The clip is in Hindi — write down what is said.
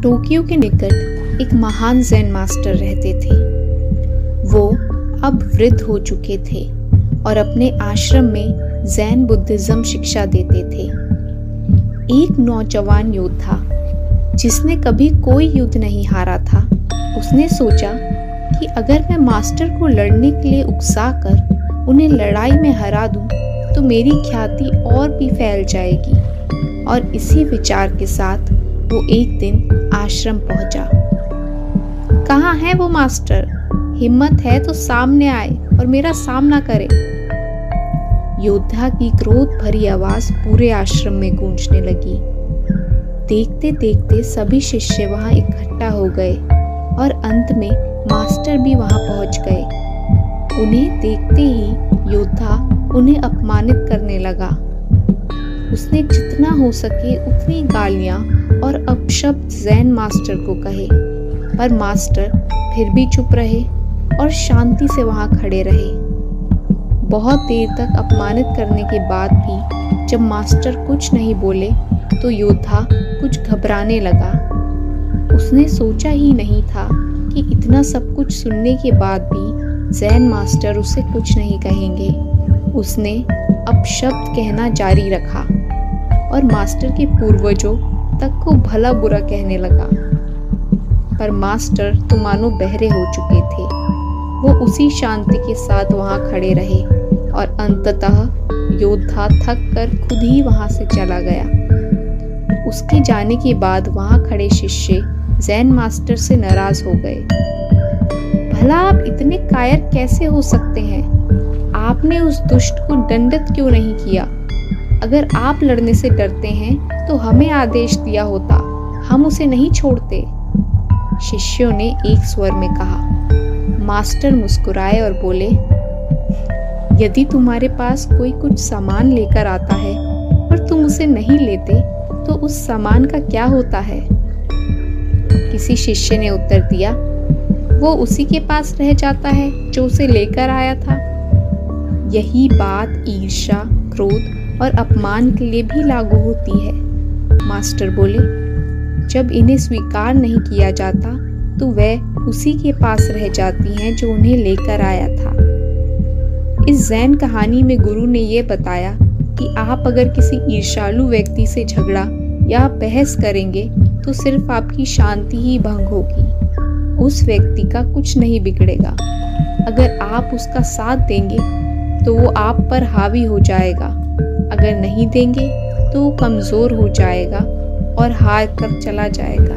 टोक्यो के निकट एक महान ज़ेन मास्टर रहते थे। वो अब वृद्ध हो चुके थे और अपने आश्रम में ज़ेन बुद्धिज़्म शिक्षा देते थे। एक नौजवान योद्धा जिसने कभी कोई युद्ध नहीं हारा था, उसने सोचा कि अगर मैं मास्टर को लड़ने के लिए उकसाकर उन्हें लड़ाई में हरा दूं, तो मेरी ख्याति और भी फैल जाएगी। और इसी विचार के साथ वो एक दिन आश्रम पहुंचा। कहाँ है वो मास्टर? हिम्मत है तो सामने आए और मेरा सामना करे। योद्धा की क्रोध भरी आवाज पूरे आश्रम में गूंजने लगी। देखते देखते सभी शिष्य वहां इकट्ठा हो गए और अंत में मास्टर भी वहां पहुंच गए। उन्हें देखते ही योद्धा उन्हें अपमानित करने लगा। उसने जितना हो सके उतनी गालियां और अपशब्द ज़ेन मास्टर को कहे, पर मास्टर फिर भी चुप रहे और शांति से वहां खड़े रहे। बहुत देर तक अपमानित करने के बाद भी जब मास्टर कुछ नहीं बोले तो योद्धा कुछ घबराने लगा। उसने सोचा ही नहीं था कि इतना सब कुछ सुनने के बाद भी ज़ेन मास्टर उसे कुछ नहीं कहेंगे। उसने अपशब्द कहना जारी रखा और मास्टर के पूर्वजों तक को भला बुरा कहने लगा। पर मास्टर तो मानो बहरे हो चुके थे। वो उसी शांति के साथ वहां खड़े रहे और अंततः योद्धा थक कर खुद ही वहां से चला गया। उसके जाने के बाद वहां खड़े शिष्य ज़ेन मास्टर से नाराज हो गए। भला आप इतने कायर कैसे हो सकते हैं? आपने उस दुष्ट को दंडित क्यों नहीं किया? अगर आप लड़ने से डरते हैं तो हमें आदेश दिया होता, हम उसे नहीं छोड़ते। शिष्यों ने एक स्वर में कहा। मास्टर मुस्कुराए और बोले, यदि तुम्हारे पास कोई कुछ सामान लेकर आता है और तुम उसे नहीं लेते तो उस सामान का क्या होता है? किसी शिष्य ने उत्तर दिया, वो उसी के पास रह जाता है जो उसे लेकर आया था। यही बात ईर्ष्या, क्रोध और अपमान के लिए भी लागू होती है। मास्टर बोले, जब इन्हें स्वीकार नहीं किया जाता तो वह उसी के पास रह जाती हैं जो उन्हें लेकर आया था। इस ज़ेन कहानी में गुरु ने यह बताया कि आप अगर किसी ईर्ष्यालु व्यक्ति से झगड़ा या बहस करेंगे तो सिर्फ आपकी शांति ही भंग होगी। उस व्यक्ति का कुछ नहीं बिगड़ेगा। अगर आप उसका साथ देंगे तो वो आप पर हावी हो जाएगा। अगर नहीं देंगे तो वो कमज़ोर हो जाएगा और हार कर चला जाएगा।